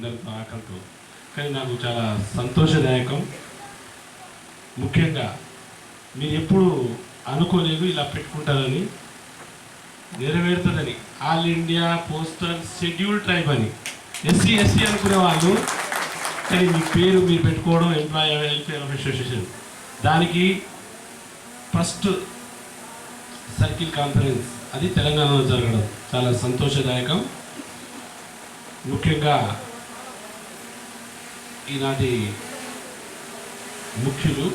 పిల్లలతో ఆకలితో. కానీ నాకు చాలా సంతోషదాయకం. ముఖ్యంగా మీరు ఎప్పుడు అనుకోలేదు ఇలా పెట్టుకుంటారని, నెరవేరుతుందని. All India postal schedule tribe అని ఎస్సీ అనుకునే వాళ్ళు, కానీ మీ పేరు మీరు పెట్టుకోవడం ఎంప్లాయీ వెల్ఫేర్ అసోసియేషన్. దానికి ఫస్ట్ సర్కిల్ కాన్ఫరెన్స్ అది తెలంగాణలో జరగడం చాలా సంతోషదాయకం. ముఖ్యంగా ఈనాటి ముఖ్యులు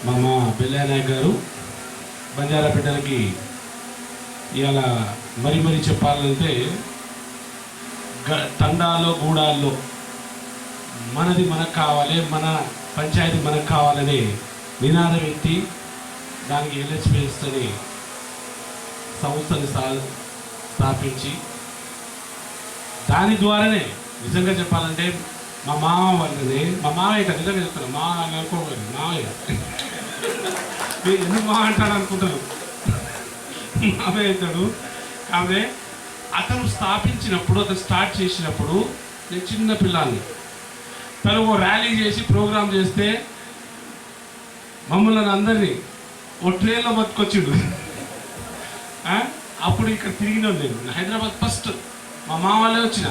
మా బెల్లయ్య నాయక్ గారు. బంజారా బిడ్డలకి ఇవాళ మరీ చెప్పాలంటే తండాలో గూడాల్లో మనది మనకు కావాలి, మన పంచాయతీ మనకు కావాలనే నినాదం ఎత్తి దానికి ఎల్హెచ్పిఎస్ అని సంస్థని స్థాపించి దాని ద్వారానే నిజంగా చెప్పాలంటే మా మామ వాళ్ళని, మా మావయ్య నిజంగా చెప్తాను, మా అనుకోవాలి మావయ్య మీరు ఎందుకు మా అంటాడు అనుకుంటారు, మావయ్య అవుతాడు. కాబట్టి అతను స్థాపించినప్పుడు, అతను స్టార్ట్ చేసినప్పుడు నేను చిన్న పిల్లాన్ని, తను ఓ ర్యాలీ చేసి ప్రోగ్రాం చేస్తే మమ్మల్ని అందరినీ ఓ ట్రైన్లో బతుకొచ్చిండు. అప్పుడు ఇక్కడ తిరిగిన నేను హైదరాబాద్ ఫస్ట్ మా మామ వాళ్ళే వచ్చిన,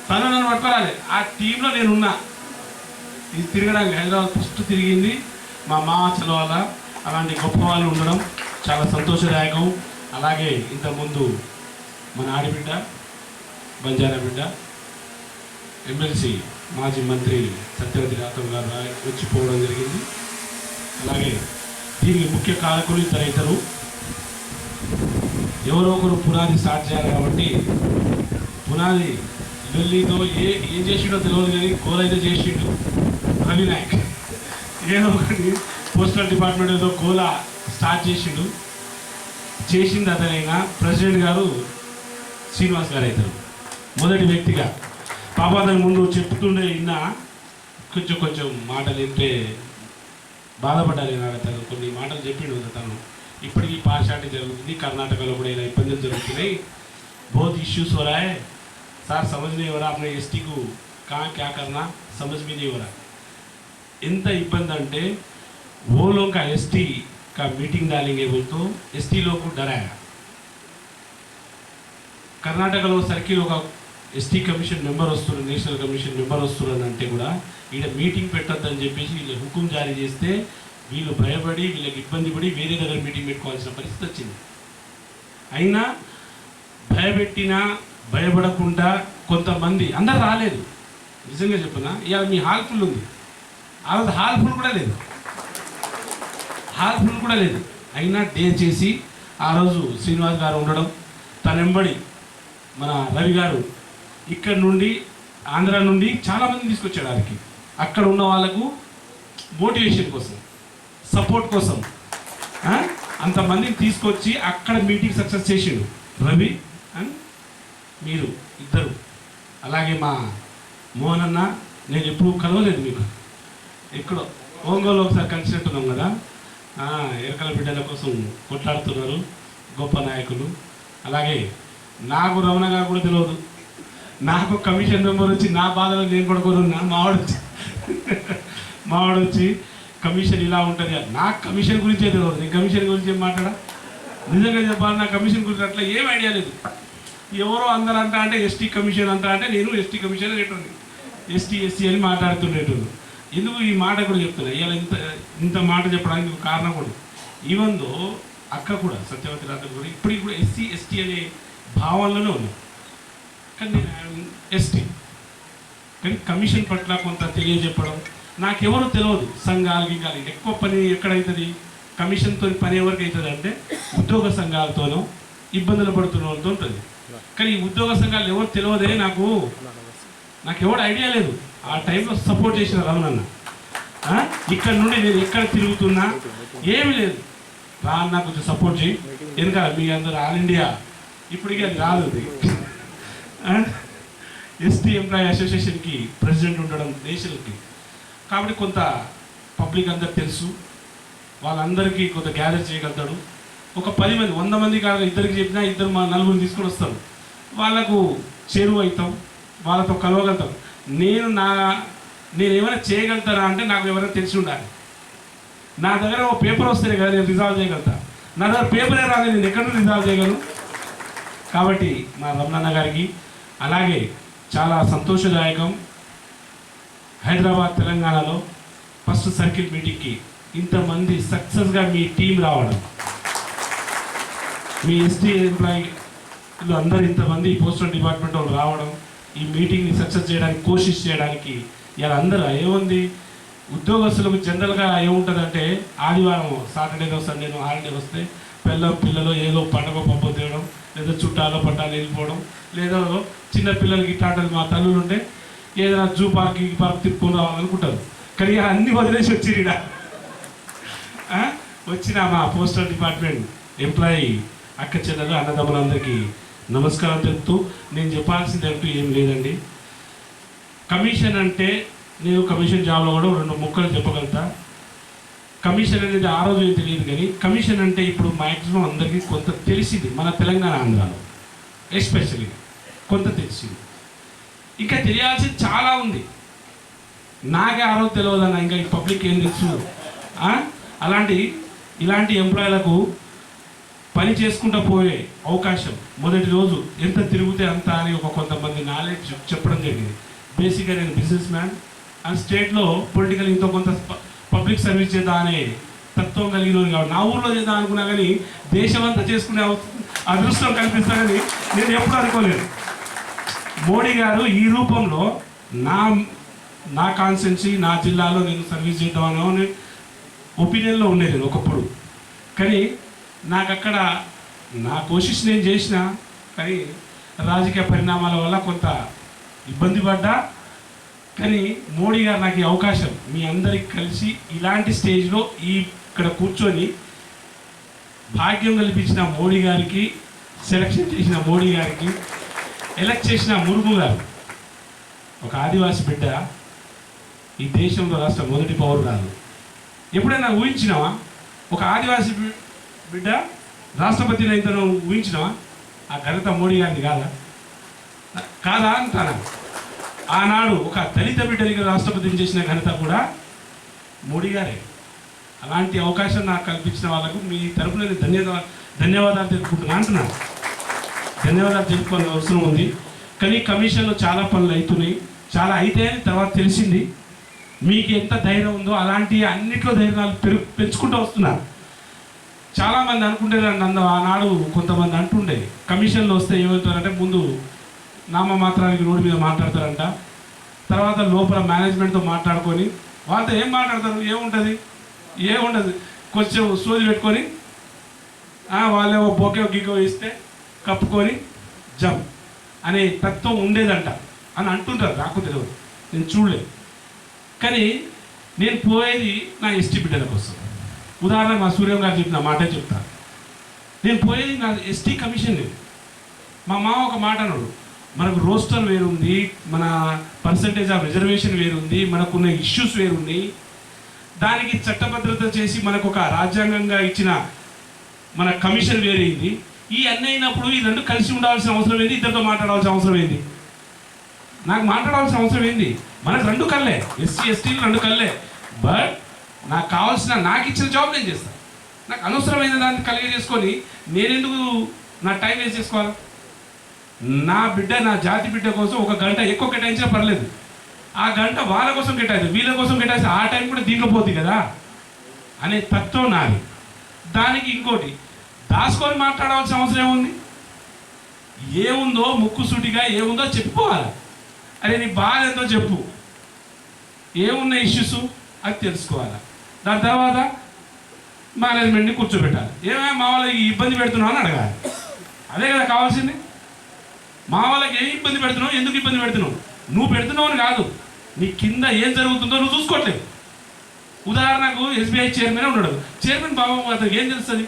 తను నన్ను పట్టుకోరాలి. ఆ టీంలో నేనున్నా. ఇది తిరగడానికి హైదరాబాద్ ఫస్ట్ తిరిగింది మా మామ చలవాల. అలాంటి గొప్ప వాళ్ళు ఉండడం చాలా సంతోషదాయకం. అలాగే ఇంతకుముందు మన ఆడిబిడ్డ బంజారా బిడ్డ ఎమ్మెల్సీ మాజీ మంత్రి సత్యవతి రాథోడ్ గారు వచ్చిపోవడం జరిగింది. అలాగే దీనికి ముఖ్య కారకులు ఇద్దరు. ఎవరో ఒకరు పునాది స్టార్ట్ చేయాలి కాబట్టి పునాది ఢిల్లీతో ఏం చేసిండో తెలియదు, కానీ గోల్ అయితే చేసిండు రవి నాయక్. ఏదో ఒకటి పోస్టల్ డిపార్ట్మెంట్ ఏదో గోలా స్టార్ట్ చేసింది అతనైనా. ప్రెసిడెంట్ గారు శ్రీనివాస్ గారు అవుతారు మొదటి వ్యక్తిగా. పాప దాని ముందు చెప్తుండే ఇన్నా కొంచెం మాటలు వింటే బాధపడ్డాలి. తను కొన్ని మాటలు చెప్పిండు తను. ఇప్పటికీ పార్షాలిటీ జరుగుతుంది, కర్ణాటకలో కూడా ఇలా ఇబ్బందులు జరుగుతున్నాయి, बहुत इश्यूज हो रहा है सर, समझ नहीं हो रहा अपने एसटी को कहाँ क्या करना, समझ भी नहीं हो रहा. ఎంత ఇబ్బంది అంటే वो लोग का एसटी का मीटिंग डालेंगे बोल तो एसटी लोग को डराया. కర్ణాటకలో సర్కిల్ ఒక ఎస్టీ కమిషన్ మెంబర్ వస్తున్నారు, నేషనల్ కమిషన్ మెంబర్ వస్తున్నారు అంటే కూడా ఈడ మీటింగ్ పెట్టొద్దని చెప్పేసి వీళ్ళు హుకుం జారీ చేస్తే వీళ్ళు భయపడి వీళ్ళకి ఇబ్బంది పడి వేరే దగ్గర మీటింగ్ పెట్టుకోవాల్సిన పరిస్థితి వచ్చింది. అయినా భయపెట్టినా భయపడకుండా కొంతమంది, అందరు రాలేదు నిజంగా చెప్పిన. ఇవాళ మీ హాల్ ఫుల్ ఉంది, ఆ రోజు హాల్ ఫుల్ కూడా లేదు. అయినా డే చేసి ఆ రోజు శ్రీనివాస్ గారు ఉండడం, తనెంబడి మన రవి గారు ఇక్కడ నుండి ఆంధ్ర నుండి చాలామంది తీసుకొచ్చాడు వారికి. అక్కడ ఉన్న వాళ్ళకు మోటివేషన్ కోసం, సపోర్ట్ కోసం అంతమందిని తీసుకొచ్చి అక్కడ మీటింగ్ సక్సెస్ చేసిండు రవి అండ్ మీరు ఇద్దరు. అలాగే మా మోహన్ అన్న, నేను ఎప్పుడు కలవలేదు మీకు, ఎక్కడో ఒంగోలు ఒకసారి కలిసినట్టున్నాం కదా. ఎరకల బిడ్డల కోసం కొట్లాడుతున్నారు గొప్ప నాయకులు. అలాగే నాకు రమణ గారు కూడా తెలియదు, నాకు కమిషన్ మెంబర్ వచ్చి నా బాధలో నేను కూడా కొనున్నా. మావాడు వచ్చి కమిషన్ ఇలా ఉంటుంది, నాకు కమిషన్ గురించే తెలియదు, నేను కమిషన్ గురించి ఏం మాట్లాడా. నిజంగా చెప్పాలి, నా కమిషన్ గురించి అట్లా ఏం ఐడియా లేదు. ఎవరో అందరూ అంటే ఎస్టీ కమిషన్ అంటే నేను ఎస్టీ కమిషన్ రేటుంది, ఎస్టీ అని మాట్లాడుతుండేటోళ్ళు. ఎందుకు ఈ మాట కూడా చెప్తున్నా, ఇవాళ ఇంత మాట చెప్పడానికి ఒక కారణం కూడా. ఈవెన్ దో అక్క కూడా సత్యవతి రాథోడ్ కూడా ఇప్పటికి కూడా ఎస్టీ అనే భావనలోనే ఉన్నాం. కానీ నేను ఎస్టీ, కానీ కమిషన్ పట్ల కొంత తెలియజెప్పడం. నాకెవరు తెలియదు, సంఘాలు గింగాలి ఎక్కువ పని ఎక్కడవుతుంది, కమిషన్తో పని ఎవరికి అవుతుంది అంటే ఉద్యోగ సంఘాలతోనో ఇబ్బందులు పడుతున్న వాళ్ళతో ఉంటుంది. కానీ ఈ ఉద్యోగ సంఘాలు ఎవరు తెలియదే, నాకు ఎవరు ఐడియా లేదు. ఆ టైంలో సపోర్ట్ చేసిన రమణన్న. ఇక్కడ నుండి నేను ఎక్కడ తిరుగుతున్నా ఏమీ లేదు, రా అన్న కొంచెం సపోర్ట్ చేయి, ఎందుకంటే మీ అందరూ ఆల్ ఇండియా ఇప్పటికీ అది రాదు. ఎస్టీ ఎంప్లాయీ అసోసియేషన్కి ప్రెసిడెంట్ ఉండడం నేషనల్కి, కాబట్టి కొంత పబ్లిక్ అందరికి తెలుసు, వాళ్ళందరికీ కొంత గ్యాదర్ చేయగలుగుతాడు. ఒక 10 మంది 100 మంది కాదు, ఇద్దరికి చెప్పినా ఇద్దరు మా నలుగురిని తీసుకొని వస్తారు. వాళ్ళకు చేరువ అవుతాం, వాళ్ళతో కలవగలుగుతాం. నేను ఏమైనా చేయగలుగుతానా అంటే నాకు ఎవరైనా తెలిసి ఉండాలి. నా దగ్గర ఒక పేపర్ వస్తేనే కదా నేను రిజాల్వ్ చేయగలుగుతా. నా దగ్గర పేపరే రాదు, నేను ఎక్కడ రిజాల్వ్ చేయగలను. కాబట్టి మా రమణన్న గారికి అలాగే చాలా సంతోషదాయకం. హైదరాబాద్ తెలంగాణలో ఫస్ట్ సర్కిల్ మీటింగ్కి ఇంతమంది సక్సెస్గా మీ టీం రావడం, మీ ఎస్టీ ఎంప్లాయీలు అందరూ ఇంతమంది పోస్టల్ డిపార్ట్మెంట్ వాళ్ళు రావడం, ఈ మీటింగ్ని సక్సెస్ చేయడానికి కోషిష్ చేయడానికి ఇలా అందరూ ఏముంది, ఉద్యోగస్తులకు జనరల్గా ఏముంటుందంటే ఆదివారం సాటర్డేనో సండేనో హాలిడే వస్తే పిల్లలు ఏదో పండగ పప్పు తేయడం, లేదా చుట్టాలో పట్టాలు వెళ్ళిపోవడం, లేదా చిన్న పిల్లలకి ఇట్లాంటి మా తల్లులు ఉంటే ఏదైనా జూ పార్క్ ఈ పార్క్ తిప్పుకొని రావాలనుకుంటారు. కానీ అన్నీ వదిలేసి వచ్చిన మా పోస్టల్ డిపార్ట్మెంట్ ఎంప్లాయీ అక్క చెల్లెలు అన్నదమ్ములందరికీ నమస్కారం చెప్తూ నేను చెప్పాల్సింది అంటూ ఏం లేదండి. కమిషన్ అంటే నేను కమిషన్ జాబ్లో కూడా 2 ముక్కలు చెప్పగలుగుతా. కమిషన్ అనేది ఆ రోజు ఏం తెలియదు, కానీ కమిషన్ అంటే ఇప్పుడు మ్యాక్సిమం అందరికీ కొంత తెలిసింది. మన తెలంగాణ ఆంధ్రాలో ఎస్పెషల్లీ కొంత తెలిసింది. ఇంకా తెలియాల్సింది చాలా ఉంది. నాకే ఆ రోజు తెలియదన్న, ఇంకా ఈ పబ్లిక్ ఏం తెలుసు. ఇలాంటి ఎంప్లాయీలకు పని చేసుకుంటూ పోయే అవకాశం మొదటి రోజు ఎంత తిరిగితే అంత అని కొంతమంది నాలెడ్జ్ చెప్పడం జరిగింది. బేసిక్గా నేను బిజినెస్ మ్యాన్ అండ్ స్టేట్లో పొలిటికల్ ఇంతో కొంత పబ్లిక్ సర్వీస్ చేద్దాం అనే తత్వం కలిగిన కాబట్టి నా ఊళ్ళో చేద్దాం అనుకున్నా, కానీ దేశమంతా చేసుకునే అదృష్టం కల్పిస్తా, కానీ నేను ఎప్పుడు అనుకోలేదు. మోడీ గారు ఈ రూపంలో నా కాన్స్టిట్యున్సీ నా జిల్లాలో నేను సర్వీస్ చేద్దామనో ఒపీనియన్లో ఉండేది ఒకప్పుడు. కానీ నాకు అక్కడ నా కోషిష్ నేను చేసిన, కానీ రాజకీయ పరిణామాల వల్ల కొంత ఇబ్బంది పడ్డా. కానీ మోడీ గారు నాకు ఈ అవకాశం మీ అందరికి కలిసి ఇలాంటి స్టేజ్లో ఇక్కడ కూర్చొని భాగ్యం కల్పించిన మోడీ గారికి, సెలక్షన్ చేసిన మోడీ గారికి, ఎలక్ట్ చేసిన ముర్ము గారు, ఒక ఆదివాసి బిడ్డ ఈ దేశంలో రాష్ట్ర మొదటి పౌరురాలు. ఎప్పుడైనా ఊహించినావా? ఒక ఆదివాసి బిడ్డ రాష్ట్రపతిని అయితే ఊహించినావా? ఆ ఘనత మోడీ గారిని కాదా అంటాను. ఆనాడు ఒక దళిత బిడ్డని రాష్ట్రపతిని చేసిన ఘనత కూడా మోడీ గారే. అలాంటి అవకాశం నాకు కల్పించిన వాళ్ళకు మీ తరపున ధన్యవాదాలు తెలుపుకుంటున్నా అంటున్నాను. ధన్యవాదాలు తెలుపుకోవాల్సిన అవసరం ఉంది. కానీ కమిషన్లో చాలా పనులు అవుతున్నాయి, చాలా అయితే తర్వాత తెలిసింది. మీకు ఎంత ధైర్యం ఉందో అలాంటి అన్నిట్లో ధైర్యాలు పెంచుకుంటూ వస్తున్నారు. చాలామంది అనుకుంటేనండి, ఆనాడు కొంతమంది అంటుండే కమిషన్లో వస్తే ఏమవుతారంటే ముందు నామమాత్రానికి రోడ్డు మీద మాట్లాడతారంట, తర్వాత లోపల మేనేజ్మెంట్తో మాట్లాడుకొని వాళ్ళతో ఏం మాట్లాడతారు, ఏముండదు కొంచెం సోది పెట్టుకొని వాళ్ళేమో బొకే గిగ్గో ఇస్తే కప్పుకొని జమ్ అనే తత్వం ఉండేదంట అని అంటుంటారు. నాకు తెలియదు, నేను చూడలేదు. కానీ నేను పోయేది నా ఎస్టీ బిడ్డల కోసం. ఉదాహరణకు మా సూర్యం గారు చెప్పిన మాటే చెప్తాను. నేను పోయేది నా ఎస్టీ కమిషన్ లేదు. మా మామ ఒక మాట అన్నాడు, మనకు రోస్టర్ వేరుంది, మన పర్సంటేజ్ ఆఫ్ రిజర్వేషన్ వేరుంది, మనకున్న ఇష్యూస్ వేరుంది, దానికి చట్టభద్రత చేసి మనకు ఒక రాజ్యాంగంగా ఇచ్చిన మన కమిషన్ వేరైంది. ఈ అన్నీ అయినప్పుడు ఈ రెండు కలిసి ఉండాల్సిన అవసరం ఏంది, ఇద్దరితో మాట్లాడాల్సిన అవసరం ఏంది, నాకు మాట్లాడాల్సిన అవసరం ఏంది? మనకు రెండు కళ్ళే, ఎస్సీ ఎస్టీలు రెండు కళ్ళే. బట్ నాకు కావాల్సిన నాకు ఇచ్చిన జాబ్ నేను చేస్తాను. నాకు అనవసరమైన దాన్ని కలిగే చేసుకొని నేనెందుకు నా టైం వేస్ట్ చేసుకోవాలి? నా బిడ్డ, నా జాతి బిడ్డ కోసం 1 గంట ఎక్కువ కేటాయించినా పర్లేదు, ఆ గంట వాళ్ళ కోసం కేటాయిస్తుంది, వీళ్ళ కోసం కేటాయిస్తే ఆ టైం కూడా దీంట్లో పోతుంది కదా అనే తత్వం నాది. దానికి ఇంకోటి దాచుకొని మాట్లాడవలసిన అవసరం ఏముంది? ఏముందో ముక్కుసూటిగా ఏముందో చెప్పుకోవాలి. అరే నీ బాధ ఎంతో చెప్పు, ఏమున్న ఇష్యూస్ అది తెలుసుకోవాలి. దాని తర్వాత మేనేజ్మెంట్ని కూర్చోబెట్టాలి. ఏమైనా మా వాళ్ళకి ఇబ్బంది పెడుతున్నావు అని అడగాలి. అదే కదా కావాల్సింది. మా వాళ్ళకి ఏం ఇబ్బంది పెడుతున్నావు, ఎందుకు ఇబ్బంది పెడుతున్నావు, నువ్వు పెడుతున్నావు అని కాదు, నీ కింద ఏం జరుగుతుందో నువ్వు చూసుకోవట్లేదు. ఉదాహరణకు ఎస్బీఐ చైర్మన్ ఉన్నాడు. చైర్మన్ బాబు అతనికి ఏం తెలుస్తుంది?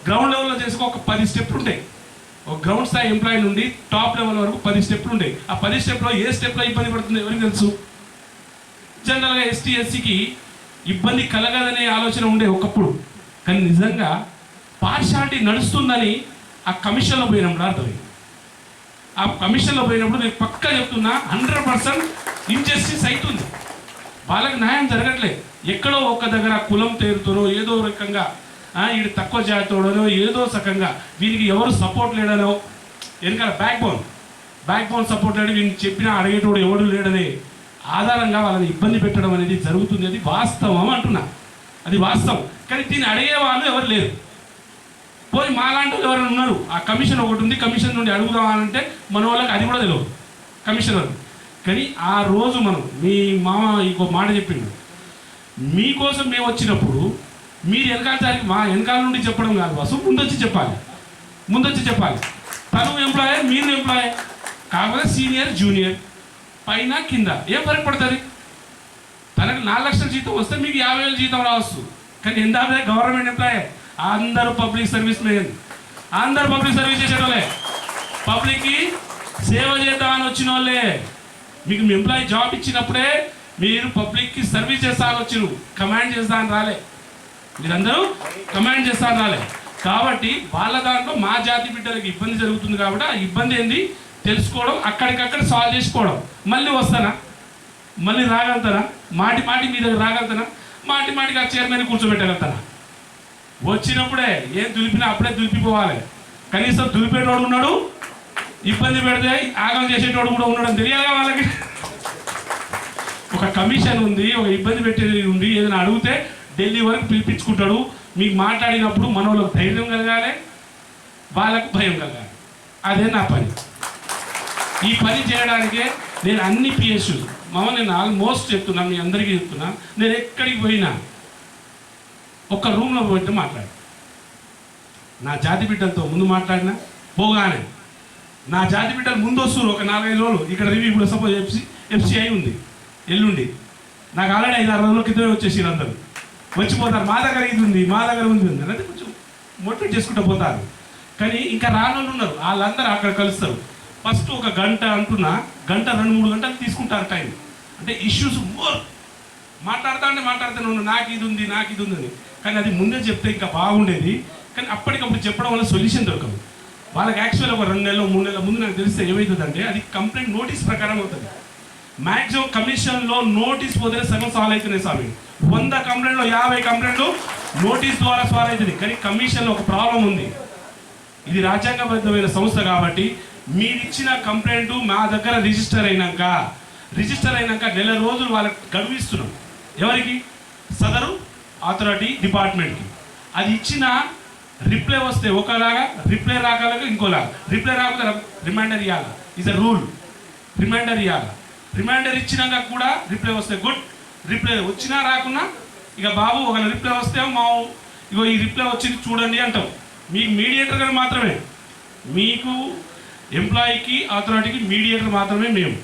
గ్రౌండ్ లెవెల్లో చేసుకో ఒక 10 స్టెప్లు ఉంటాయి. ఒక గ్రౌండ్ స్థాయి ఎంప్లాయీ నుండి టాప్ లెవెల్ వరకు 10 స్టెప్లు ఉంటాయి. ఆ 10 స్టెప్లో ఏ స్టెప్లో ఇబ్బంది పడుతుంది ఎవరికి తెలుసు? జనరల్గా ఎస్టీ ఎస్సీకి ఇబ్బంది కలగదనే ఆలోచన ఉండే ఒకప్పుడు. కానీ నిజంగా పార్షాలిటీ నడుస్తుందని ఆ కమిషన్లో పోయినప్పుడు అర్థమైంది. ఆ కమిషన్లో పోయినప్పుడు నేను పక్కా చెప్తున్నా 100% ఇంజస్టిస్ అవుతుంది. వాళ్ళకి న్యాయం జరగట్లేదు. ఎక్కడో ఒక్క దగ్గర కులం తేరుతూనో ఏదో రకంగా వీడు తక్కువ జాతోడనో ఏదో సకంగా వీరికి ఎవరు సపోర్ట్ లేడనో వెనకాల బ్యాక్ బోన్ సపోర్ట్ లేడు, వీడిని చెప్పినా అడిగేటోడు ఎవడు లేడనే ఆధారంగా వాళ్ళని ఇబ్బంది పెట్టడం అనేది జరుగుతుంది. అది వాస్తవం అంటున్నా, అది వాస్తవం. కానీ దీన్ని అడిగే వాళ్ళు ఎవరు లేరు. పోయి మాలాంటి ఎవరైనా ఉన్నారు, ఆ కమిషన్ ఒకటి ఉంది, కమిషన్ నుండి అడుగుదామనంటే మన వాళ్ళకి అది కూడా తెలియదు కమిషనర్. కానీ ఆ రోజు మనం మీ మామ ఇంకో మాట చెప్పిండు, మీకోసం మేము వచ్చినప్పుడు మీరు వెనకాల దానికి మా వెనకాల నుండి చెప్పడం కాదు, అసలు ముందొచ్చి చెప్పాలి. తను ఎంప్లాయర్, మీరు ఎంప్లాయర్, కాకపోతే సీనియర్ జూనియర్ పైన కింద ఏం ఫరక్ పడుతుంది? తనకు 4 లక్షల జీతం వస్తే మీకు 50,000 జీతం రావచ్చు. కానీ ఎందుకంటే గవర్నమెంట్ ఎంప్లాయర్, అందరూ పబ్లిక్ సర్వీస్ మెయిన్, అందరూ పబ్లిక్ సర్వీస్ చేసేటోళ్ళే, పబ్లిక్కి సేవ చేద్దామని వచ్చిన వాళ్ళే. మీకు మీ ఎంప్లాయీ జాబ్ ఇచ్చినప్పుడే మీరు పబ్లిక్కి సర్వీస్ చేస్తాను వచ్చిరు, కమాండ్ చేస్తాను రాలే. మీరందరూ కమాండ్ చేస్తాను రాలే. కాబట్టి వాళ్ళ దాంట్లో మా జాతి బిడ్డలకు ఇబ్బంది జరుగుతుంది కాబట్టి ఆ ఇబ్బంది ఏంది తెలుసుకోవడం, అక్కడికక్కడ సాల్వ్ చేసుకోవడం. మళ్ళీ వస్తానా, మళ్ళీ రాగలుగుతానా, మాటి మీ దగ్గర రాగలుగుతానా, మాటికి ఆ చైర్మన్ కూర్చోబెట్టగలుగుతానా? వచ్చినప్పుడే ఏం దులిపినా అప్పుడే దులిపిపోవాలి. కనీసం దులిపేటోడు ఉన్నాడు, ఇబ్బంది పెడితే ఆగం చేసేటోడు కూడా ఉన్నాడని తెలియాలిగా వాళ్ళకి. ఒక కమిషన్ ఉంది, ఒక ఇబ్బంది పెట్టేది ఉంది, ఏదైనా అడిగితే ఢిల్లీ వరకు పిలిపించుకుంటాడు. మీకు మాట్లాడినప్పుడు మన వాళ్ళకి ధైర్యం కలగాలి, వాళ్ళకు భయం కలగాలి. అదే నా పని. ఈ పని చేయడానికే నేను అన్ని పిఎస్యు నేను ఆల్మోస్ట్ చెప్తున్నా, మీ అందరికీ చెప్తున్నా, నేను ఎక్కడికి పోయినా ఒక్క రూమ్లో పోయితే మాట్లాడు. నా జాతి బిడ్డలతో ముందు మాట్లాడినా పోగానే నా జాతి బిడ్డలు ముందు వస్తున్నారు ఒక 4-5 రోజులు. ఇక్కడ రివ్యూ ఇప్పుడు సపోజ్ ఎఫ్సిఐ ఉంది ఎల్లుండి, నాకు ఆల్రెడీ 5-6 రోజుల క్రితమే వచ్చేసి అందరూ వచ్చిపోతారు. మా దగ్గర ఇది ఉంది, మా దగ్గర ఉంది అంటే కొంచెం మోటివేట్ చేసుకుంటూ పోతారు. కానీ ఇంకా రానోళ్ళు ఉన్నారు, వాళ్ళందరూ అక్కడ కలుస్తారు. ఫస్ట్ ఒక గంట అంటున్నా, గంట 2-3 గంటలు తీసుకుంటారు టైం. అంటే ఇష్యూస్ మోర్ మాట్లాడుతూనే ఉన్నాను, నాకు ఇది ఉంది అని. కానీ అది ముందే చెప్తే ఇంకా బాగుండేది. కానీ అప్పటికప్పుడు చెప్పడం వల్ల సొల్యూషన్ దొరకదు. వాళ్ళకి యాక్చువల్గా ఒక 2 నెలలు 3 నెలల ముందు నాకు తెలిస్తే ఏమవుతుందంటే అది కంప్లైంట్ నోటీస్ ప్రకారం అవుతుంది. మ్యాక్సిమం కమిషన్లో నోటీస్ పోతేనే సగం సాల్వ్ అవుతున్నాయి స్వామి. 100 కంప్లైంట్లో 50 కంప్లైంట్లు నోటీస్ ద్వారా సాల్వ్ అవుతుంది. కానీ కమిషన్లో ఒక ప్రాబ్లం ఉంది. ఇది రాజ్యాంగబద్ధమైన సంస్థ కాబట్టి మీరు ఇచ్చిన కంప్లైంట్ మా దగ్గర రిజిస్టర్ అయినాక నెల రోజులు వాళ్ళకి గడువు ఇస్తున్నాం. ఎవరికి? సదరు అథారిటీ డిపార్ట్మెంట్కి. అది ఇచ్చిన రిప్లై వస్తే ఒకలాగా, రిప్లై రాగలగా ఇంకోలాగా. రిప్లై రాకపోతే రిమైండర్ ఇవ్వాలి, ఈజ్ అ రూల్. రిమైండర్ ఇవ్వాలి. రిమైండర్ ఇచ్చినాక కూడా రిప్లై వస్తే గుడ్, రిప్లై వచ్చినా రాకున్నా ఇక బాబు ఒక రిప్లై వస్తే ఇగో ఈ రిప్లై వచ్చింది చూడండి అంటాం. మీకు మీడియేటర్గా మాత్రమే, మీకు ఎంప్లాయీకి అథారిటీకి మీడియేటర్ మాత్రమే మేము.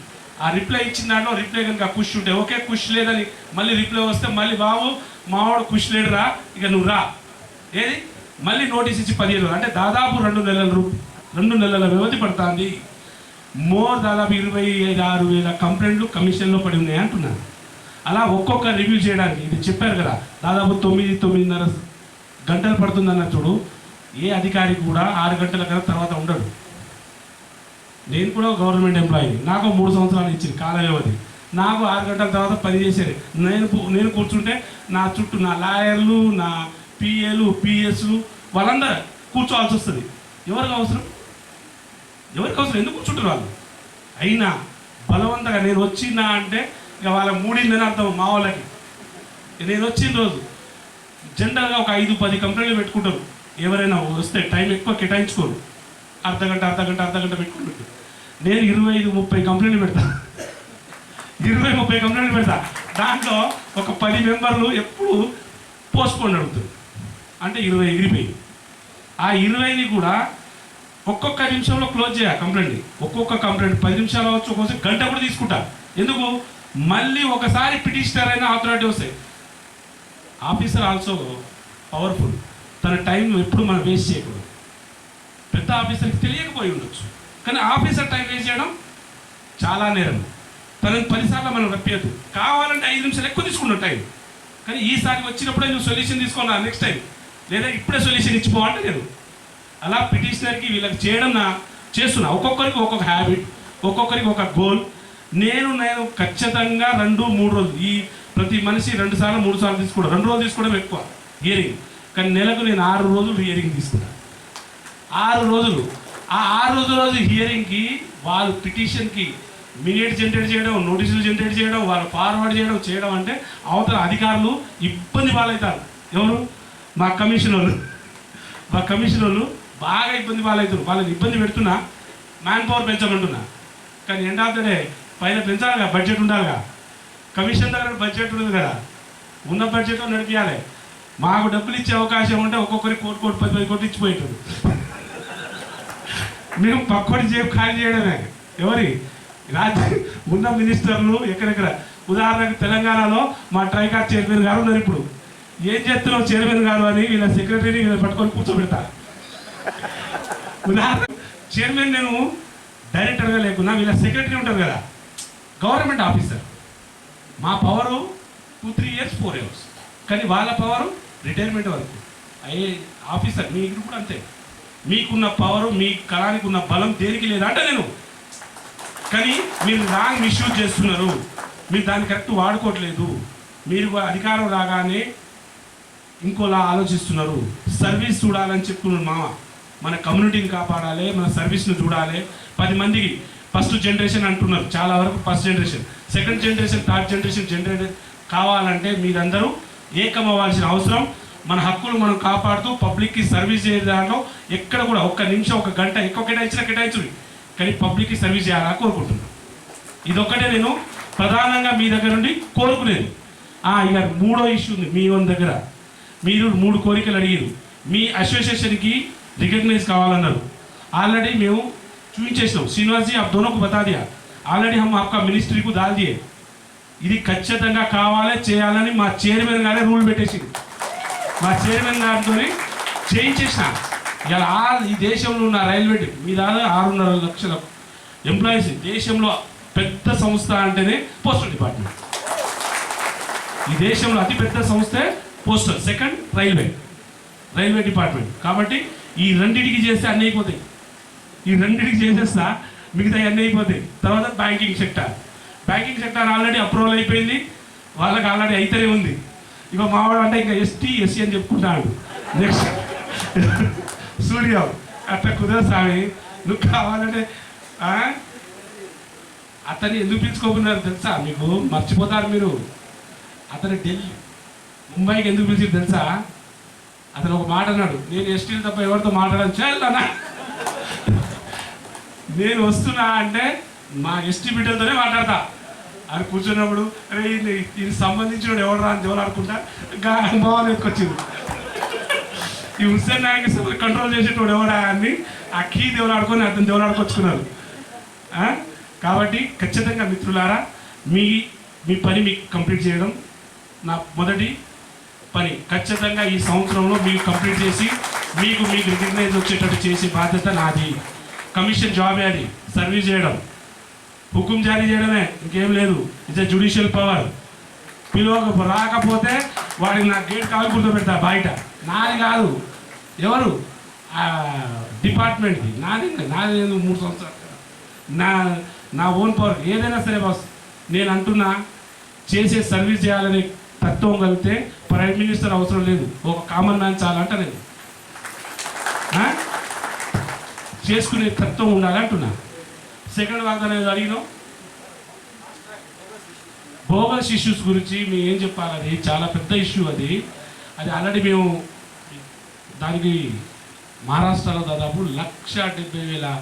ఆ రిప్లై ఇచ్చిన దాంట్లో రిప్లై కనుక ఖుషి ఉంటే ఓకే, ఖుషి లేదని మళ్ళీ రిప్లై వస్తే మళ్ళీ బాబు మావాడు ఖుషి లేడురా ఇక నువ్వు రా, ఏది మళ్ళీ నోటీస్ ఇచ్చి 15 రోజులు అంటే దాదాపు 2 నెలల వ్యవధి పడుతుంది. దాదాపు 25,000-26,000 కంప్లైంట్లు కమిషన్లో పడి ఉన్నాయి అంటున్నాను. అలా ఒక్కొక్క రివ్యూ చేయడానికి ఇది చెప్పారు కదా, దాదాపు 9-9:30 గంటలు పడుతుందన్న చూడు. ఏ అధికారి కూడా 6 గంటల కన్నా తర్వాత ఉండడు. నేను కూడా గవర్నమెంట్ ఎంప్లాయీ, నాకు 3 సంవత్సరాలు ఇచ్చింది కాల వ్యవధి. నాకు 6 గంటల తర్వాత పని చేసేది. నేను కూర్చుంటే నా చుట్టూ నా లాయర్లు, నా పిఏలు, పిఎస్లు వాళ్ళందరూ కూర్చోవాల్సి వస్తుంది. ఎవరికి అవసరం? ఎందుకు కూర్చుంటారు వాళ్ళు? అయినా బలవంతంగా నేను వచ్చినా అంటే ఇక వాళ్ళ మూడిందని అర్థం. మా వాళ్ళకి నేను వచ్చిన రోజు జనరల్గా ఒక 5-10 కంప్లైంట్లు పెట్టుకుంటారు. ఎవరైనా వస్తే టైం ఎక్కువ కేటాయించుకోరు, అర్ధగంట పెట్టుకుంటారు. నేను 25-30 కంప్లైంట్లు పెడతాను. 20-30 కంప్లైంట్లు పెడతా. దాంట్లో ఒక 10 మెంబర్లు ఎప్పుడు పోస్ట్పోన్ అడుగుతారు. అంటే 20 ఎగిరిపోయి ఆ 20ని కూడా ఒక్కొక్క నిమిషంలో క్లోజ్ చేయాలి కంప్లైంట్ని. ఒక్కొక్క కంప్లైంట్ 10 నిమిషాలు అవచ్చు, ఒక్కొక్కసారి గంట కూడా తీసుకుంటా. ఎందుకు? మళ్ళీ ఒకసారి పిటిషనర్ అయినా అథారిటీ వస్తాయి. ఆఫీసర్ ఆల్సో పవర్ఫుల్, తన టైం ఎప్పుడు మనం వేస్ట్ చేయకూడదు. పెద్ద ఆఫీసర్కి తెలియకపోయి ఉండొచ్చు, కానీ ఆఫీసర్ టైం వేస్ట్ చేయడం చాలా నేరం. తనని 10 సార్లు మనం రప్పియద్దు. కావాలంటే 5 నిమిషాలు ఎక్కువ తీసుకున్నాం టైం, కానీ ఈసారి వచ్చినప్పుడే నువ్వు సొల్యూషన్ తీసుకున్నా నెక్స్ట్ టైం, లేదా ఇప్పుడే సొల్యూషన్ ఇచ్చిపో అంటే నేను అలా పిటిషనర్కి వీళ్ళకి చేయడం చేస్తున్నా. ఒక్కొక్కరికి ఒక్కొక్క హ్యాబిట్, ఒక్కొక్కరికి ఒక గోల్. నేను ఖచ్చితంగా 2-3 రోజులు, ఈ ప్రతి మనిషి 2 సార్లు 3 సార్లు తీసుకోవడం, 2 రోజులు తీసుకోవడం ఎక్కువ హియరింగ్. కానీ నెలకు నేను 6 రోజులు హియరింగ్ తీసుకున్నాను. 6 రోజులు. ఆ 6 రోజు హియరింగ్కి వాళ్ళు పిటిషన్కి మినిట్ జనరేట్ చేయడం, నోటీసులు జనరేట్ చేయడం, వాళ్ళు ఫార్వర్డ్ చేయడం అంటే అవతల అధికారులు ఇబ్బంది పాలవుతారు. ఎవరు? మా కమిషన్ వాళ్ళు బాగా ఇబ్బంది పాలవుతారు. వాళ్ళని ఇబ్బంది పెడుతున్నా, మ్యాన్ పవర్ పెంచమంటున్నా. కానీ ఎండ్ ఆఫ్ ద డే పైన పెంచాలిగా, బడ్జెట్ ఉండాలిగా. కమిషన్ దగ్గర బడ్జెట్ ఉంది కదా, ఉన్న బడ్జెట్ నడిపించాలి. మాకు డబ్బులు ఇచ్చే అవకాశం ఉంటే ఒక్కొక్కరికి 1 కోటి 10 కోట్లు ఇచ్చిపోయేటారు. మేము పక్కోటి జేబు ఖాళీ చేయడమే. ఎవరి రాజ్యం ఉన్న మినిస్టర్లు ఎక్కడెక్కడ. ఉదాహరణకు తెలంగాణలో మా ట్రైకార్ చైర్మన్ గారు ఉన్నారు. ఇప్పుడు ఏం చేస్తున్నావు చైర్మన్ గారు అని వీళ్ళ సెక్రటరీని వీళ్ళ పట్టుకొని కూర్చోబెడతా. ఉదాహరణ చైర్మన్ నేను డైరెక్టర్గా లేకున్నా వీళ్ళ సెక్రటరీ ఉంటారు కదా, గవర్నమెంట్ ఆఫీసర్. మా పవరు 2-3 ఇయర్స్ 4 ఇయర్స్, కానీ వాళ్ళ పవరు రిటైర్మెంట్ వరకు. అయ్యే ఆఫీసర్ మీరు కూడా అంతే. మీకున్న పవరు, మీ కళానికి ఉన్న బలం దేనికి లేదంటే నేను. కానీ మీరు రాంగ్ మిస్యూజ్ చేస్తున్నారు, మీరు దాన్ని కరెక్ట్ వాడుకోవట్లేదు. మీరు అధికారం రాగానే ఇంకోలా ఆలోచిస్తున్నారు. సర్వీస్ చూడాలని చెప్తున్నారు మామ. మన కమ్యూనిటీని కాపాడాలి, మన సర్వీస్ను చూడాలి. 10 మందికి ఫస్ట్ జనరేషన్ అంటున్నారు, చాలా వరకు first generation, second generation, third generation కావాలంటే మీరందరూ ఏకం అవ్వాల్సిన అవసరం. మన హక్కులు మనం కాపాడుతూ పబ్లిక్కి సర్వీస్ చేయడంలో ఎక్కడ కూడా 1 నిమిషం 1 గంట ఎక్కువ కేటాయించు, కానీ పబ్లిక్కి సర్వీస్ చేయాలని కోరుకుంటున్నాను. ఇదొక్కటే నేను ప్రధానంగా మీ దగ్గర నుండి కోరుకునేది. ఇక 3వ ఇష్యూ ఉంది మీ దగ్గర. మీరు 3 కోరికలు అడిగారు. మీ అసోసియేషన్కి రికగ్నైజ్ కావాలన్నారు. ఆల్రెడీ మేము చూపించేసినాం. శ్రీనివాస్ जी आप दोनों को बता दिया ऑलरेडी, हम आपका मिनिस्ट्री को डाल दिए. ఇది ఖచ్చితంగా కావాలి, చేయాలని మా చైర్మన్ గారే రూల్ పెట్టేసింది. మా చైర్మన్ గారితో చేయించేసిన. ఇలా ఈ దేశంలో ఉన్న రైల్వే మీ దాదాపు 6.5 లక్షల ఎంప్లాయీస్. దేశంలో పెద్ద సంస్థ అంటేనే పోస్టల్ డిపార్ట్మెంట్. ఈ దేశంలో అతిపెద్ద సంస్థే పోస్టల్, సెకండ్ రైల్వే డిపార్ట్మెంట్. కాబట్టి ఈ రెండింటికి చేస్తే అన్నీ అయిపోతాయి. ఈ రెండింటికి చేసేస్తా మిగతా అన్నీ అయిపోతాయి. తర్వాత బ్యాంకింగ్ సెక్టార్ ఆల్రెడీ అప్రూవల్ అయిపోయింది, వాళ్ళకి ఆల్రెడీ అయితేనే ఉంది. ఇక మావాడు అంటే ఇంకా ఎస్సీ అని చెప్పుకుంటాడు. నెక్స్ట్ సూర్య అట్లా కుదరదు స్వామి, నువ్వు కావాలంటే. అతన్ని ఎందుకు పిలుచుకోకున్నారు తెలుసా మీకు? మర్చిపోతారు మీరు. అతను ఢిల్లీ ముంబైకి ఎందుకు పిలిచి తెలుసా? అతను ఒక మాట అన్నాడు, నేను ఎస్టీలు తప్ప ఎవరితో మాట్లాడను చేయాలన్నా. నేను వస్తున్నా అంటే మా ఎస్టీ బిడ్డలతోనే మాట్లాడతా అని కూర్చున్నప్పుడు, అరే ఇది సంబంధించిన ఎవరు రా అని దేవులాడుకుంటా బాగా ఎత్తుకొచ్చింది. ఈ హుస్సేన్ నాయక్ కంట్రోల్ చేసేటోడు ఎవడా అని ఆ కీ దేవులాడుకొని అతను దేవులాడుకొచ్చుకున్నారు. కాబట్టి ఖచ్చితంగా మిత్రులారా, మీ పని మీకు కంప్లీట్ చేయడం నా మొదటి పని. ఖచ్చితంగా ఈ సంవత్సరంలో మీకు కంప్లీట్ చేసి మీకు రికగ్నైజ్ వచ్చేటట్టు చేసే బాధ్యత నాది. కమిషన్ జాబే అది, సర్వీస్ చేయడం, హుకుం జారీ చేయడమే, ఇంకేం లేదు. It's judicial power. రాకపోతే వాడికి నా గేట్ కాలు కూర్చోబెడతా బయట. నాది కాదు, ఎవరు డిపార్ట్మెంట్ది. నాది 3 సంవత్సరాలు నా ఓన్ పవర్. ఏదైనా సరే బాస్, నేను అంటున్నా చేసే సర్వీస్ చేయాలనే తత్వం కలిగితే ప్రైమ్ మినిస్టర్ అవసరం లేదు, ఒక కామన్ మ్యాన్ చాలంట. నేను చేసుకునే తత్వం ఉండాలంటున్నా. సెకండ్ వాగ్దానం అడిగినాం, బోగస్ ఇష్యూస్ గురించి మేము ఏం చెప్పాలి? అది చాలా పెద్ద ఇష్యూ. అది ఆల్రెడీ మేము దానికి మహారాష్ట్రలో దాదాపు 1,70,000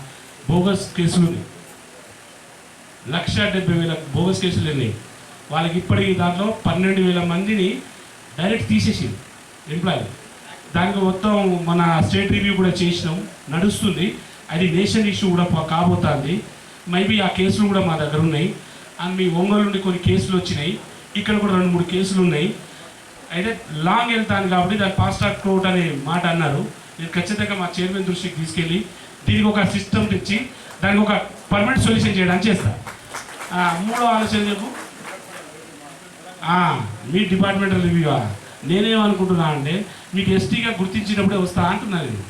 బోగస్ కేసులు ఉన్నాయి. 1,70,000 బోగస్ కేసులు ఉన్నాయి. వాళ్ళకి ఇప్పటికీ దాంట్లో 12,000 మందిని డైరెక్ట్ తీసేసి ఎంప్లాయీ. దానికి మొత్తం మన స్టేట్ రివ్యూ కూడా చేసినాం, నడుస్తుంది. అది నేషన్ ఇష్యూ కూడా కాబోతుంది. మేబీ ఆ కేసులు కూడా మా దగ్గర ఉన్నాయి. అండ్ మీ ఒంగోలు నుండి కొన్ని కేసులు వచ్చినాయి, ఇక్కడ కూడా 2-3 కేసులు ఉన్నాయి. అయితే లాంగ్ వెళ్తాను కాబట్టి దాన్ని ఫాస్ట్ ట్రాక్ కోర్ట్ అనే మాట అన్నారు. నేను ఖచ్చితంగా మా చైర్మన్ దృష్టికి తీసుకెళ్ళి దీనికి ఒక సిస్టమ్ తెచ్చి దానికి ఒక పర్మనెంట్ సొల్యూషన్ చేయడానికి చేస్తాను. 3వ ఆలోచన చెప్పు. మీ డిపార్ట్మెంటల్ రివ్యూ. నేనేమనుకుంటున్నా అంటే మీకు ఎస్టీగా గుర్తించినప్పుడే వస్తా అంటున్నా నేను.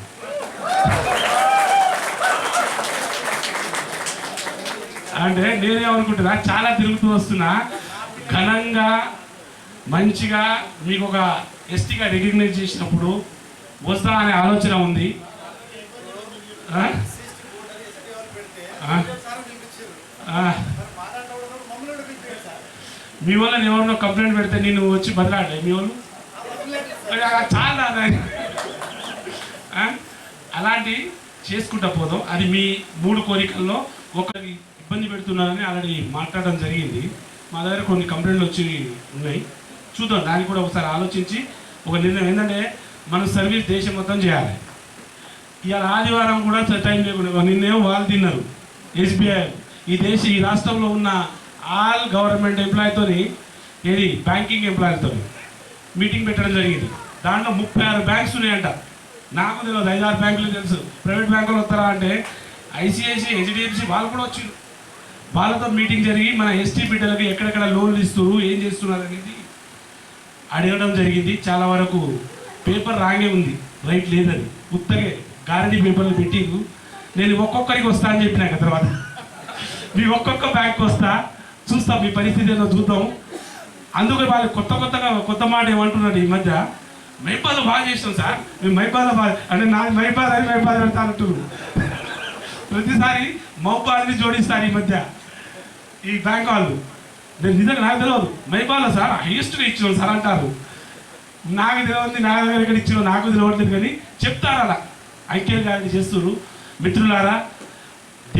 అంటే నేనేమనుకుంటున్నా, చాలా తిరుగుతూ వస్తున్నా, ఘనంగా మంచిగా మీకు ఒక ఎస్టీగా రికగ్నైజ్ చేసినప్పుడు వస్తా అనే ఆలోచన ఉంది. మీ వాళ్ళని ఎవరినో కంప్లైంట్ పెడితే నేను వచ్చి బదలాడే మీ వాళ్ళు చాలా అలాంటి చేసుకుంటా పోదాం. అది మీ 3 కోరికల్లో ఒకరికి ఇబ్బంది పెడుతున్నారని ఆల్రెడీ మాట్లాడడం జరిగింది. మా దగ్గర కొన్ని కంప్లైంట్లు వచ్చి ఉన్నాయి, చూద్దాం. దాన్ని కూడా ఒకసారి ఆలోచించి ఒక నిర్ణయం ఏంటంటే మన సర్వీస్ దేశం మొత్తం చేయాలి. ఇవాళ ఆదివారం కూడా టైం లేకుండా నిన్నేమో వాళ్ళు తిన్నారు ఎస్బీఐ ఈ రాష్ట్రంలో ఉన్న ఆల్ గవర్నమెంట్ ఎంప్లాయీతోని ఏది బ్యాంకింగ్ ఎంప్లాయీలతో మీటింగ్ పెట్టడం జరిగింది. దాంట్లో 36 బ్యాంక్స్ ఉన్నాయంట. నాకు తెలియదు, 5-6 బ్యాంకులు తెలుసు. ప్రైవేట్ బ్యాంకులు వస్తారా అంటే ఐసిఐసిఐ, హెచ్డిఎఫ్సి వాళ్ళు కూడా వచ్చారు. వాళ్ళతో మీటింగ్ జరిగి మన ఎస్టీ బిడ్డలకి ఎక్కడెక్కడ లోన్లు ఇస్తున్నారు, ఏం చేస్తున్నారు అనేది అడగడం జరిగింది. చాలా వరకు పేపర్ రాగే ఉంది, రైట్ లేదని ఉత్తగే గారడీ పేపర్లు పెట్టిండు. నేను ఒక్కొక్కరికి వస్తా అని చెప్పినాక తర్వాత మీ ఒక్కొక్క బ్యాంక్ వస్తా, చూస్తాం మీ పరిస్థితి ఏదో చూద్దాం. అందుకే వాళ్ళు కొత్త మాట ఏమంటున్నారు ఈ మధ్య, మైపాలో బాగా చేస్తాం సార్, మేము మైపాలో బాగా అంటే నాకు మైపాల్ అంటా అంటున్నారు. ప్రతిసారి మౌపాలని జోడిస్తారు ఈ మధ్య ఈ బ్యాంక్ వాళ్ళు. నేను నిజంగా నాకు తెలియదు, మైపాలో సార్ హైయెస్ట్గా ఇచ్చినాం సార్ అంటారు. నాకు తెలియదు, నా దగ్గర ఎక్కడ ఇచ్చినా నాకు తెలియట్లేదు, కానీ చెప్తారు అలా ఐక్యం గారిని చేస్తున్నారు. మిత్రులారా,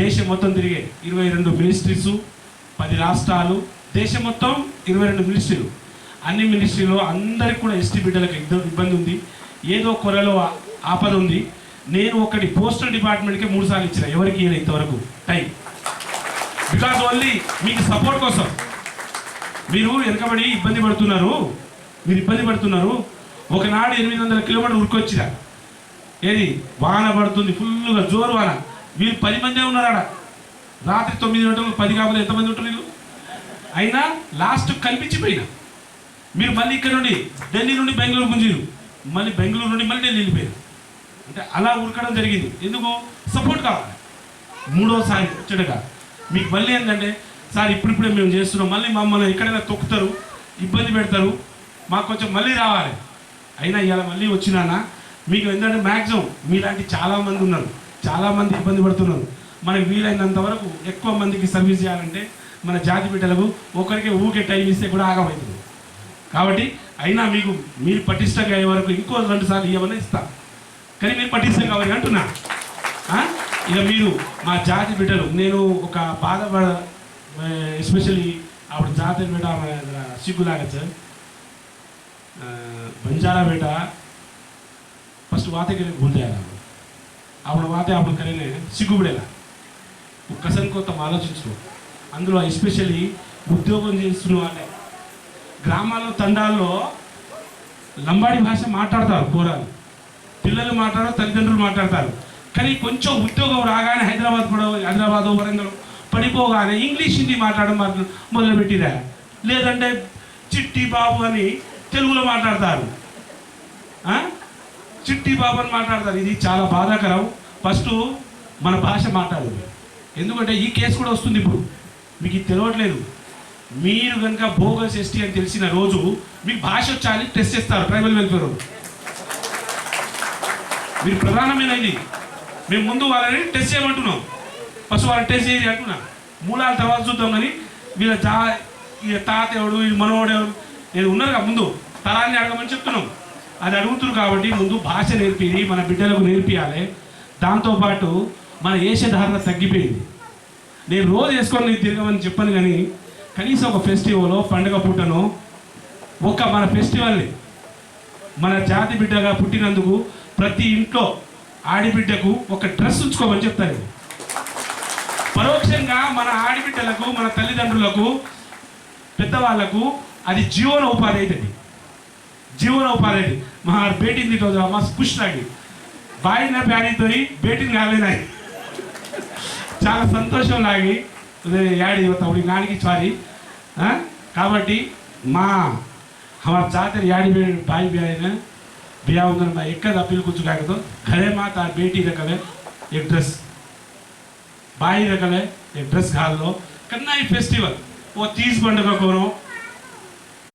దేశం మొత్తం తిరిగే 22 మినిస్ట్రీసు, 10 రాష్ట్రాలు, దేశం మొత్తం 22 మినిస్ట్రీలు. అన్ని మినిస్ట్రీలో అందరికి కూడా ఎస్టీ బిడ్డలకు ఇబ్బంది ఉంది, ఏదో కొరలో ఆపద ఉంది. నేను ఒకటి పోస్టల్ డిపార్ట్మెంట్కి 3 సార్లు ఇచ్చిన, ఎవరికి ఇవ్వలేదు ఇంతవరకు టైం. బికాజ్ ఓన్లీ మీకు సపోర్ట్ కోసం. మీరు వెనకబడి ఇబ్బంది పడుతున్నారు. ఒకనాడు 800 కిలోమీటర్లు ఉరికొచ్చిరా, ఏది వాన పడుతుంది, ఫుల్గా జోరు వాన. వీళ్ళు 10 మందే ఉన్నారు ఆడ. రాత్రి 9 గంటలకు 10 కాకపోతే ఎంతమంది ఉంటారు వీళ్ళు? అయినా లాస్ట్ కనిపించిపోయినా. మీరు మళ్ళీ ఇక్కడ నుండి ఢిల్లీ నుండి బెంగళూరు గుంజీరు, మళ్ళీ బెంగళూరు నుండి మళ్ళీ ఢిల్లీ వెళ్ళిపోయారు. అంటే అలా ఉరకడం జరిగింది. ఎందుకు? సపోర్ట్ కావాలి. 3వసారి వచ్చాడుగా మీకు మళ్ళీ ఏంటంటే సార్ ఇప్పుడిప్పుడే మేము చేస్తున్నాం, మళ్ళీ మమ్మల్ని ఎక్కడైనా తొక్కుతారు, ఇబ్బంది పెడతారు, మాకు కొంచెం మళ్ళీ రావాలి. అయినా ఇవాళ మళ్ళీ వచ్చినానా మీకు ఏంటంటే మ్యాక్సిమం మీలాంటి చాలామంది ఉన్నారు, చాలామంది ఇబ్బంది పడుతున్నారు. మనకు వీలైనంత వరకు ఎక్కువ మందికి సర్వీస్ చేయాలంటే మన జాతి బిడ్డలకు ఒకరికి ఊకే టైం ఇస్తే కూడా ఆగమవుతుంది. కాబట్టి అయినా మీరు పటిష్టంగా అయ్యే వరకు ఇంకో 2 సార్లు ఇవ్వమని ఇస్తాం, కానీ మీరు పటిష్టం కావాలి అంటున్నా. ఇక మీరు మా జాతి బిడ్డలు, నేను ఒక బాధపడ ఎస్పెషల్లీ అప్పుడు జాతి బిడ్డ సిగ్గులాగా సార్ బంజారా बेटा फर्स्ट वाते के भूल जाएगा आपने वाते आपने करेंगे సిగ్గుపడేలా ఒక్కసారి కొంత ఆలోచించు. అందులో ఎస్పెషల్లీ ఉద్యోగం చేస్తున్న వాళ్ళే గ్రామాల్లో తండాల్లో లంబాడి భాష మాట్లాడతారు, కూరలు పిల్లలు మాట్లాడరు, తల్లిదండ్రులు మాట్లాడతారు. కానీ కొంచెం ఉద్యోగం రాగానే హైదరాబాద్ వరంగల్ పడిపోగానే ఇంగ్లీష్ హిందీ మాట్లాడడం మొదలుపెట్టిరా. లేదంటే చిట్టి బాబు అని తెలుగులో మాట్లాడతారు, చిట్టి బాబు అని మాట్లాడతారు. ఇది చాలా బాధాకరం. ఫస్ట్ మన భాష మాట్లాడాలి. ఎందుకంటే ఈ కేసు కూడా వస్తుంది ఇప్పుడు, మీకు ఇది తెలియట్లేదు. మీరు కనుక బోగస్ ఎస్టీ అని తెలిసిన రోజు మీకు భాష వచ్చాని టెస్ట్ చేస్తారు ట్రైబల్ వెల్ఫేర్. మీరు ప్రధానమైనది మేము ముందు వాళ్ళని టెస్ట్ చేయమంటున్నాం, ఫస్ట్ వాళ్ళని టెస్ట్ చేయాలి అంటున్నా. మూలాల తర్వాత చూద్దాం. కానీ వీళ్ళ తాత ఎవడు, వీళ్ళు మనవాడు ఎవడు, నేను ఉన్నారుగా ముందు తరాన్ని అడగమని చెప్తున్నాం. అది అడుగుతున్నారు కాబట్టి ముందు భాష నేర్పిది మన బిడ్డలకు నేర్పియాలి. దాంతోపాటు మన వేషధారణ తగ్గిపోయింది. నేను రోజు వేసుకొని తిరగమని చెప్పాను, కానీ కనీసం ఒక ఫెస్టివల్ పండుగ పూటను మన ఫెస్టివల్ని మన జాతి బిడ్డగా పుట్టినందుకు ప్రతి ఇంట్లో ఆడిబిడ్డకు ఒక డ్రెస్ ఉంచుకోమని చెప్తాను. పరోక్షంగా మన ఆడిబిడ్డలకు, మన తల్లిదండ్రులకు, పెద్దవాళ్లకు అది జీవనోపాధి అవుతుంది. జీవనోపాధి మా బేటీ మా పుష్ లాగి బాయిన ప్యారీతో బేటీని కాలేనాయి చాలా సంతోషం లాగి యాడ్ అవుతాడు నానికి సారీ. కాబట్టి हमारे जाते याडी भाई बिया उधर मैं एक अपील कुछ का तो घरे माँ तार बेटी रखले एक ड्रेस भाई रखले एक ड्रेस घाल लो కన్నా ఈ ఫెస్టివల్ ఓ తీజ్ పండుగ కోనో